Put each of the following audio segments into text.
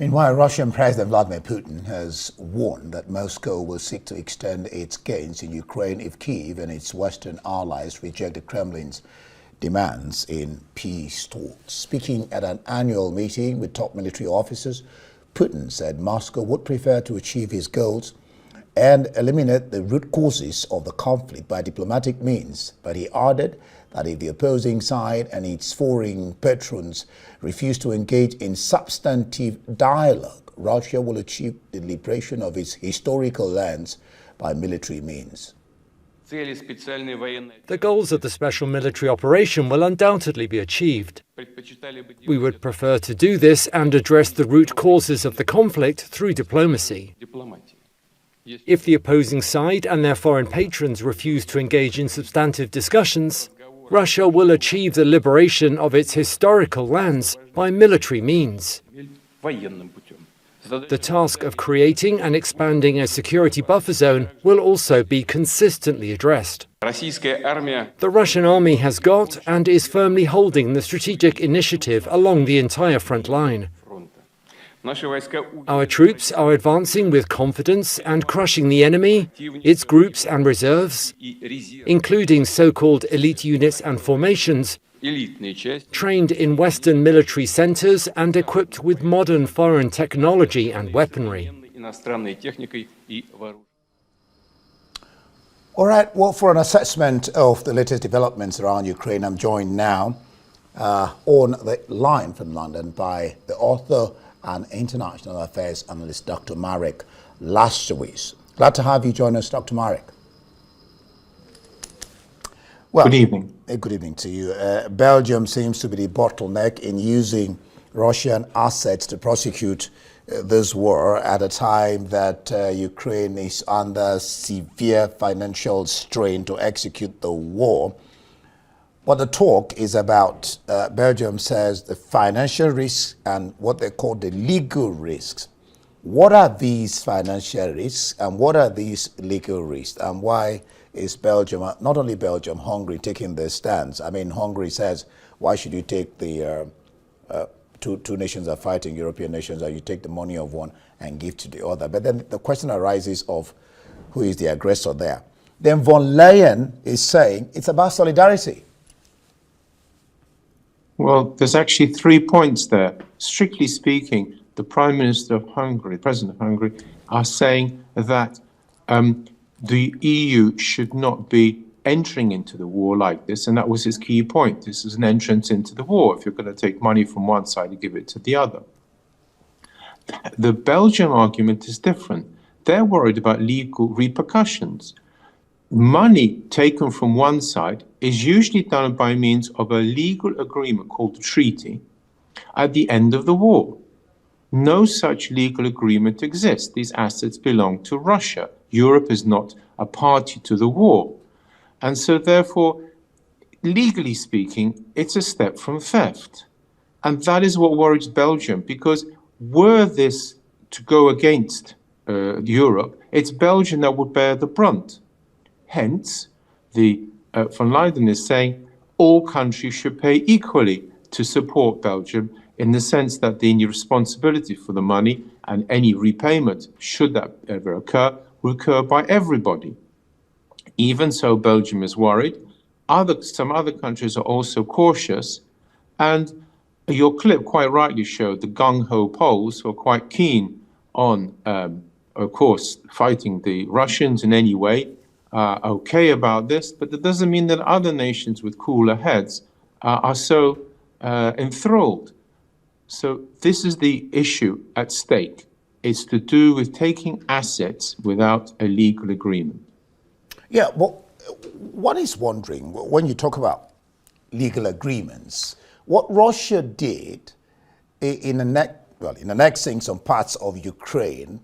Meanwhile, Russian President Vladimir Putin has warned that Moscow will seek to extend its gains in Ukraine if Kyiv and its Western allies reject the Kremlin's demands in peace talks. Speaking at an annual meeting with top military officers, Putin said Moscow would prefer to achieve his goals and eliminate the root causes of the conflict by diplomatic means. But he added that if the opposing side and its foreign patrons refuse to engage in substantive dialogue, Russia will achieve the liberation of its historical lands by military means. The goals of the special military operation will undoubtedly be achieved. We would prefer to do this and address the root causes of the conflict through diplomacy. If the opposing side and their foreign patrons refuse to engage in substantive discussions, Russia will achieve the liberation of its historical lands by military means. The task of creating and expanding a security buffer zone will also be consistently addressed. The Russian army has got and is firmly holding the strategic initiative along the entire front line. Our troops are advancing with confidence and crushing the enemy, its groups and reserves, including so-called elite units and formations, trained in Western military centers and equipped with modern foreign technology and weaponry. All right, well, for an assessment of the latest developments around Ukraine, I'm joined now on the line from London by the author and international affairs analyst, Dr. Marek Laskiewicz. Glad to have you join us, Dr. Marek. Well, good evening. Good evening to you. Belgium seems to be the bottleneck in using Russian assets to prosecute this war at a time that Ukraine is under severe financial strain to execute the war. But the talk is about, Belgium says, the financial risks and what they call the legal risks. What are these financial risks and what are these legal risks, and why is Belgium, not only Belgium, Hungary taking this stance? I mean, Hungary says, why should you take the two nations are fighting, European nations, or you take the money of one and give to the other? But then the question arises of who is the aggressor there. Then von Leyen is saying it's about solidarity. Well, there's actually 3 points there. Strictly speaking, the Prime Minister of Hungary, the President of Hungary, are saying that the EU should not be entering into the war like this, and that was his key point. This is an entrance into the war. If you're going to take money from one side and give it to the other. The Belgian argument is different. They're worried about legal repercussions. Money taken from one side is usually done by means of a legal agreement called a treaty at the end of the war. No such legal agreement exists. These assets belong to Russia. Europe is not a party to the war. And so therefore, legally speaking, it's a step from theft. And that is what worries Belgium, because were this to go against Europe, it's Belgium that would bear the brunt. Hence, the von Leyen is saying all countries should pay equally to support Belgium, in the sense that the responsibility for the money and any repayment, should that ever occur, will occur by everybody. Even so, Belgium is worried. Some other countries are also cautious. And your clip quite rightly showed the gung-ho Poles who are quite keen on, of course, fighting the Russians in any way, okay about this, but that doesn't mean that other nations with cooler heads are so enthralled. So this is the issue at stake. It's to do with taking assets without a legal agreement. Yeah, well, one is wondering, when you talk about legal agreements, what Russia did in annexing some parts of Ukraine,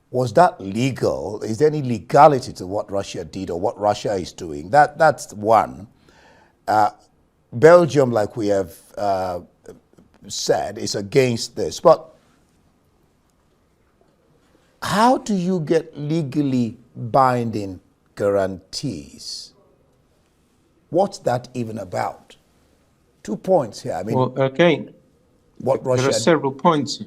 was that legal? Is there any legality to what Russia did or what Russia is doing? That's one. Belgium, like we have said, is against this. But how do you get legally binding guarantees? What's that even about? 2 points here. I mean, well, again, what Russia there are several points.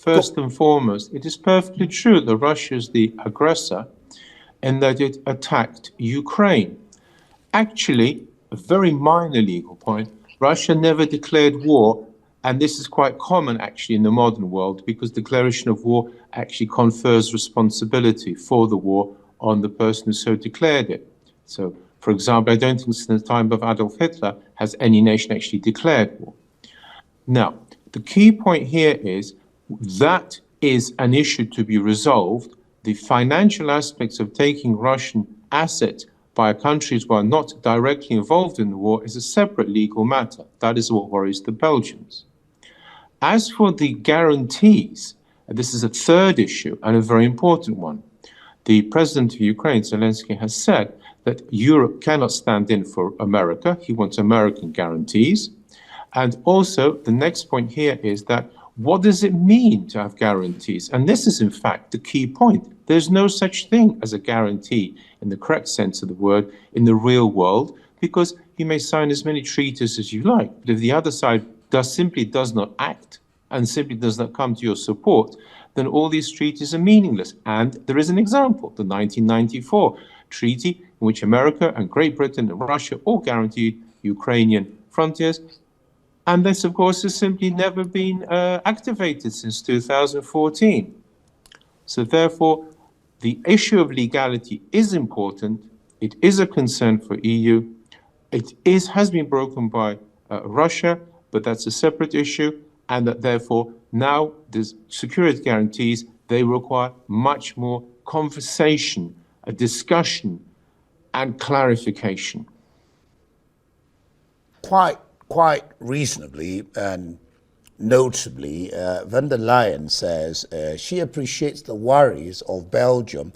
First and foremost, it is perfectly true that Russia is the aggressor and that it attacked Ukraine. Actually, a very minor legal point, Russia never declared war, and this is quite common actually in the modern world because declaration of war actually confers responsibility for the war on the person who so declared it. So, for example, I don't think since the time of Adolf Hitler has any nation actually declared war. Now, the key point here is that is an issue to be resolved. The financial aspects of taking Russian assets by countries who are not directly involved in the war is a separate legal matter. That is what worries the Belgians. As for the guarantees, this is a third issue and a very important one. The president of Ukraine, Zelensky, has said that Europe cannot stand in for America. He wants American guarantees. And also, the next point here is that what does it mean to have guarantees? And this is, in fact, the key point. There's no such thing as a guarantee in the correct sense of the word in the real world, because you may sign as many treaties as you like. But if the other side simply does not act and simply does not come to your support, then all these treaties are meaningless. And there is an example, the 1994 treaty, in which America and Great Britain and Russia all guaranteed Ukrainian frontiers. And this, of course, has simply never been activated since 2014. So therefore, the issue of legality is important. It is a concern for EU. It has been broken by Russia, but that's a separate issue. And that therefore, now the security guarantees, they require much more conversation, a discussion, and clarification. Quite reasonably and notably, von der Leyen says she appreciates the worries of Belgium,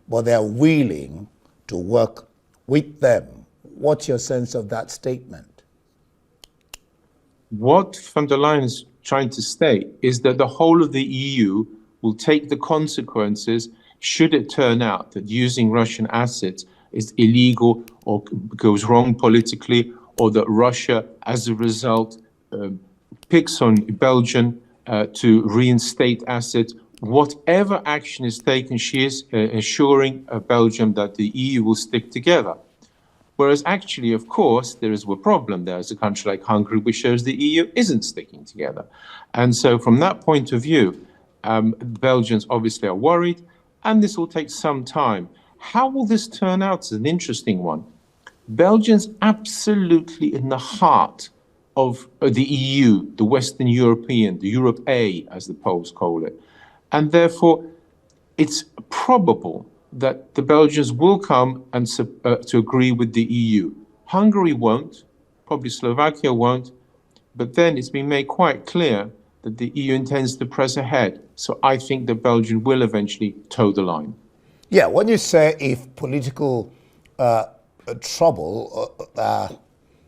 but they're willing to work with them. What's your sense of that statement? What von der Leyen is trying to state is that the whole of the EU will take the consequences should it turn out that using Russian assets is illegal or goes wrong politically, or that Russia, as a result, picks on Belgium to reinstate assets. Whatever action is taken, she is assuring Belgium that the EU will stick together. Whereas actually, of course, there is a problem. There is a country like Hungary which shows the EU isn't sticking together. And so from that point of view, Belgians obviously are worried, and this will take some time. How will this turn out is an interesting one. Belgium's absolutely in the heart of the EU, the Western European, the Europe A, as the Poles call it. And therefore, it's probable that the Belgians will come and to agree with the EU. Hungary won't, probably Slovakia won't, but then it's been made quite clear that the EU intends to press ahead. So I think that Belgium will eventually toe the line. Yeah, when you say if political trouble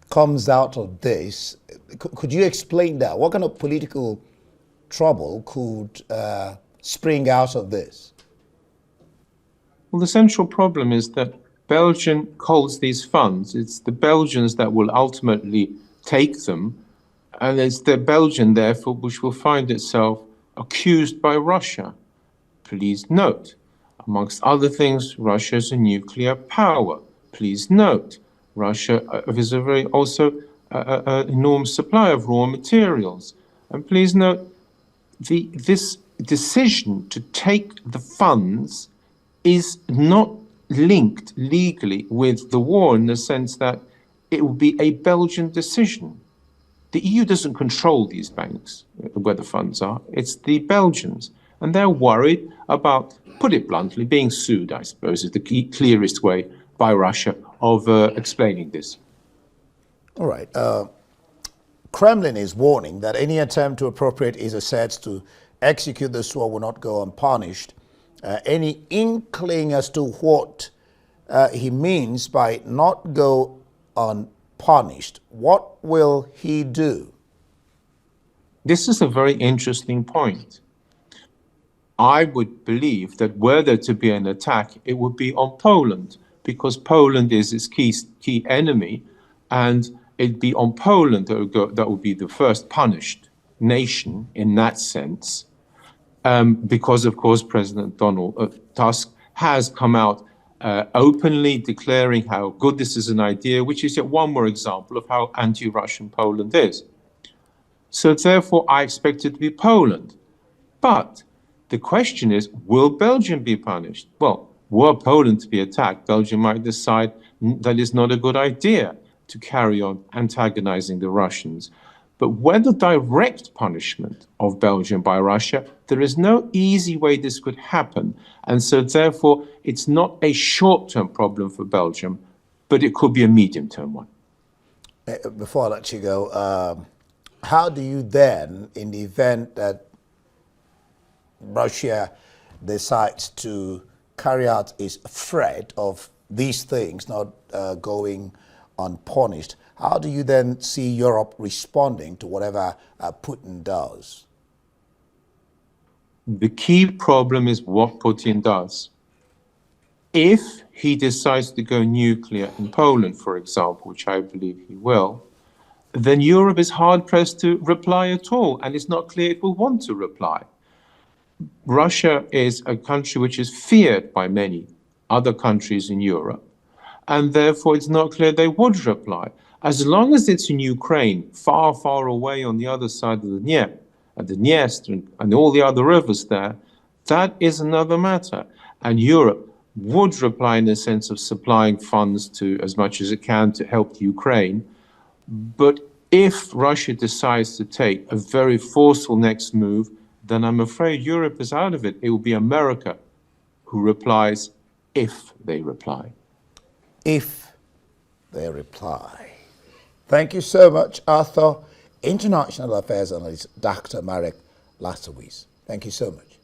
comes out of this, could you explain that? What kind of political trouble could spring out of this? Well, the central problem is that Belgium holds these funds. It's the Belgians that will ultimately take them, and it's the Belgium, therefore, which will find itself accused by Russia. Please note, amongst other things, Russia is a nuclear power. Please note, Russia is a very also enormous supply of raw materials. And please note, this decision to take the funds is not linked legally with the war in the sense that it will be a Belgian decision. The EU doesn't control these banks, where the funds are. It's the Belgians. And they're worried about, put it bluntly, being sued, I suppose, is the clearest way by Russia of explaining this. All right. Kremlin is warning that any attempt to appropriate its assets to execute this war will not go unpunished. Any inkling as to what he means by not go unpunished? What will he do? This is a very interesting point. I would believe that were there to be an attack, it would be on Poland, because Poland is its key enemy, and it'd be on Poland that would be the first punished nation in that sense. because, of course, President Donald Tusk has come out openly declaring how good this is an idea, which is yet one more example of how anti-Russian Poland is. So therefore, I expect it to be Poland. But the question is, will Belgium be punished? Well, were Poland to be attacked, Belgium might decide that it's not a good idea to carry on antagonizing the Russians. But whether direct punishment of Belgium by Russia, there is no easy way this could happen. And so therefore, it's not a short-term problem for Belgium, but it could be a medium-term one. Before I let you go, how do you then, in the event that Russia decides to carry out its threat of these things not going unpunished, how do you then see Europe responding to whatever Putin does? The key problem is what Putin does. If he decides to go nuclear in Poland, for example, which I believe he will, then Europe is hard-pressed to reply at all, and it's not clear it will want to reply. Russia is a country which is feared by many other countries in Europe, and therefore it's not clear they would reply. As long as it's in Ukraine, far, far away on the other side of the Dniester, and all the other rivers there, that is another matter. And Europe would reply in the sense of supplying funds to as much as it can to help Ukraine. But if Russia decides to take a very forceful next move, then I'm afraid Europe is out of it. It will be America who replies if they reply. If they reply. Thank you so much, Arthur. International Affairs Analyst, Dr. Marek Laskiewicz. Thank you so much.